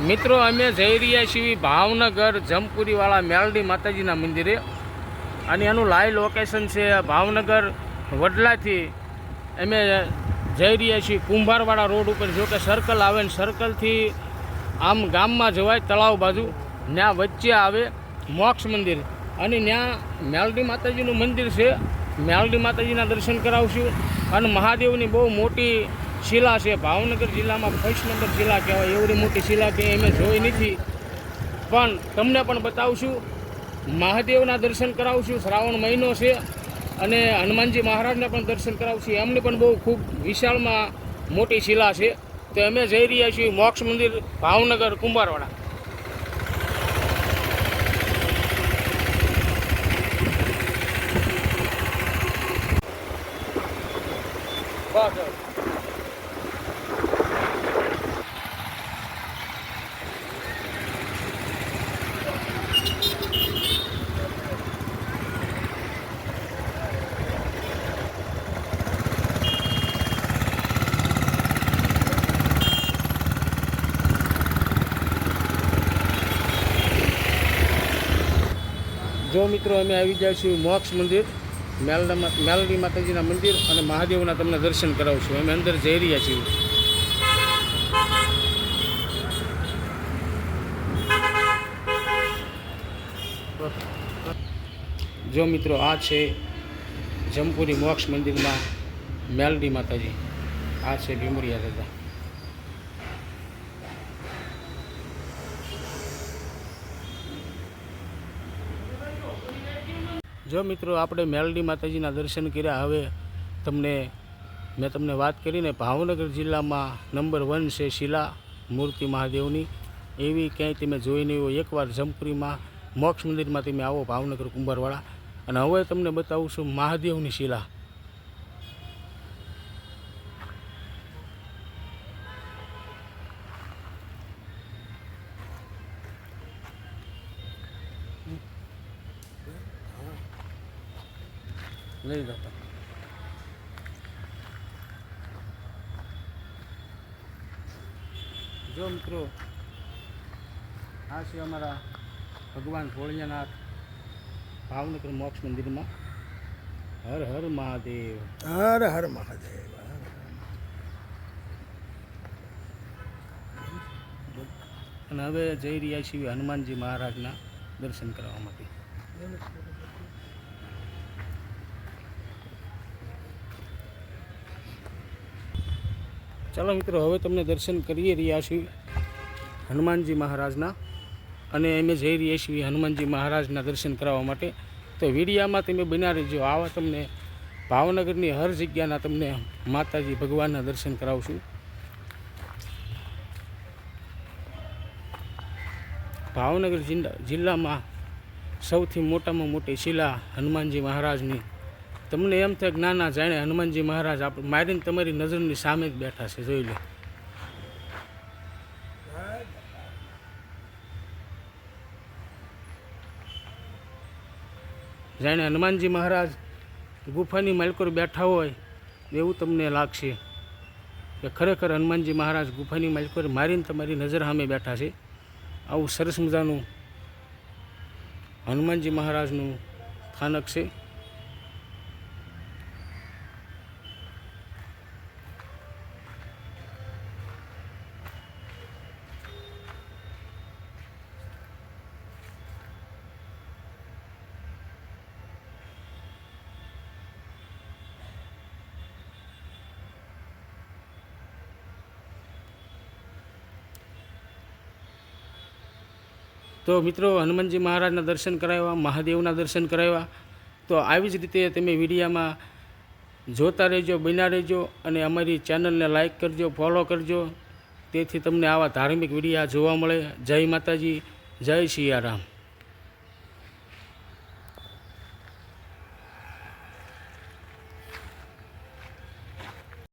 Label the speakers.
Speaker 1: મિત્રો અમે જઈ રહ્યા છીએ ભાવનગર જમપુરીવાળા મેલડી માતાજીના મંદિરે અને એનું લાઈવ લોકેશન છે ભાવનગર વડલાથી અમે જઈ રહ્યા છીએ કુંભારવાડા રોડ ઉપર. જો કે સર્કલ આવે ને સર્કલથી આમ ગામમાં જવાય તળાવ બાજુ, ત્યાં વચ્ચે આવે મોક્ષ મંદિર અને ત્યાં મેલડી માતાજીનું મંદિર છે. મેલડી માતાજીના દર્શન કરાવશું અને મહાદેવની બહુ મોટી શિલા છે. ભાવનગર જિલ્લામાં ફર્સ્ટ નંબર શિલા કહેવાય. એવડી મોટી શિલા કે અમે જોઈ નથી, પણ તમને પણ બતાવશું. મહાદેવના દર્શન કરાવશું. શ્રાવણ મહિનો છે અને હનુમાનજી મહારાજને પણ દર્શન કરાવશું. એમની પણ બહુ ખૂબ વિશાળમાં મોટી શિલા છે. તો અમે જઈ રહ્યા છીએ મોક્ષ મંદિર ભાવનગર કુંભારવાડા. જો મિત્રો અમે આવી જાય છીએ મોક્ષ મંદિર, મેલડી માતાજીના મંદિર અને મહાદેવના તમને દર્શન કરાવશું. અમે અંદર જઈ રહ્યા છીએ. જો મિત્રો આ છે જમપુરી મોક્ષ મંદિરમાં મેલડી માતાજી. આ છે લીંબડિયા દાદા. જો મિત્રો આપણે મેલડી માતાજીના દર્શન કર્યા. હવે મેં તમને વાત કરીને ભાવનગર જિલ્લામાં નંબર 1 છે શિલા મૂર્તિ મહાદેવની. એવી ક્યાંય તમે જોઈ નહીં હોય. એકવાર જમપુરીમાં મોક્ષ મંદિરમાં તમે આવો ભાવનગર કુંભારવાડા. અને હવે તમને બતાવું છું મહાદેવની શિલા. લઈ જતા જો મિત્રો આ છે અમારા ભગવાન ભોળિયાનાથ ભાવનગર મોક્ષ મંદિરમાં. હર હર મહાદેવ,
Speaker 2: હર હર મહાદેવ.
Speaker 1: અને હવે જઈ રહ્યા છીએ હનુમાનજી મહારાજના દર્શન કરવા માટે. ચાલો મિત્રો, હવે તમને દર્શન કરી રહ્યા છીએ હનુમાનજી મહારાજના અને અમે જઈ રહ્યા છીએ હનુમાનજી મહારાજના દર્શન કરાવવા માટે. તો વિડીયામાં તમે બન્યા રહેજો. આવા તમને ભાવનગરની હર જગ્યાના તમને માતાજી ભગવાનના દર્શન કરાવશું. ભાવનગર જિલ્લામાં સૌથી મોટામાં મોટી શિલા હનુમાનજી મહારાજની. તમને એમ થાય નાના જાણે હનુમાનજી મહારાજ આપણે મારીને તમારી નજરની સામે જ બેઠા છે. જોઈ લો. જાણે હનુમાનજી મહારાજ ગુફાની માલકોર બેઠા હોય એવું તમને લાગશે કે ખરેખર હનુમાનજી મહારાજ ગુફાની માલકોર મારીને તમારી નજર સામે બેઠા છે. આવું સરસ મજાનું હનુમાનજી મહારાજનું સ્થાનક છે. તો મિત્રો હનુમાનજી મહારાજના દર્શન કરાવ્યા, મહાદેવના દર્શન કરાવ્યા. તો આવી જ રીતે તમે વિડીયામાં જોતા રહેજો, બન્યા રહેજો અને અમારી ચેનલને લાઈક કરજો, ફોલો કરજો. તેથી તમને આવા ધાર્મિક વિડીયા જોવા મળે. જય માતાજી, જય સિયારામ.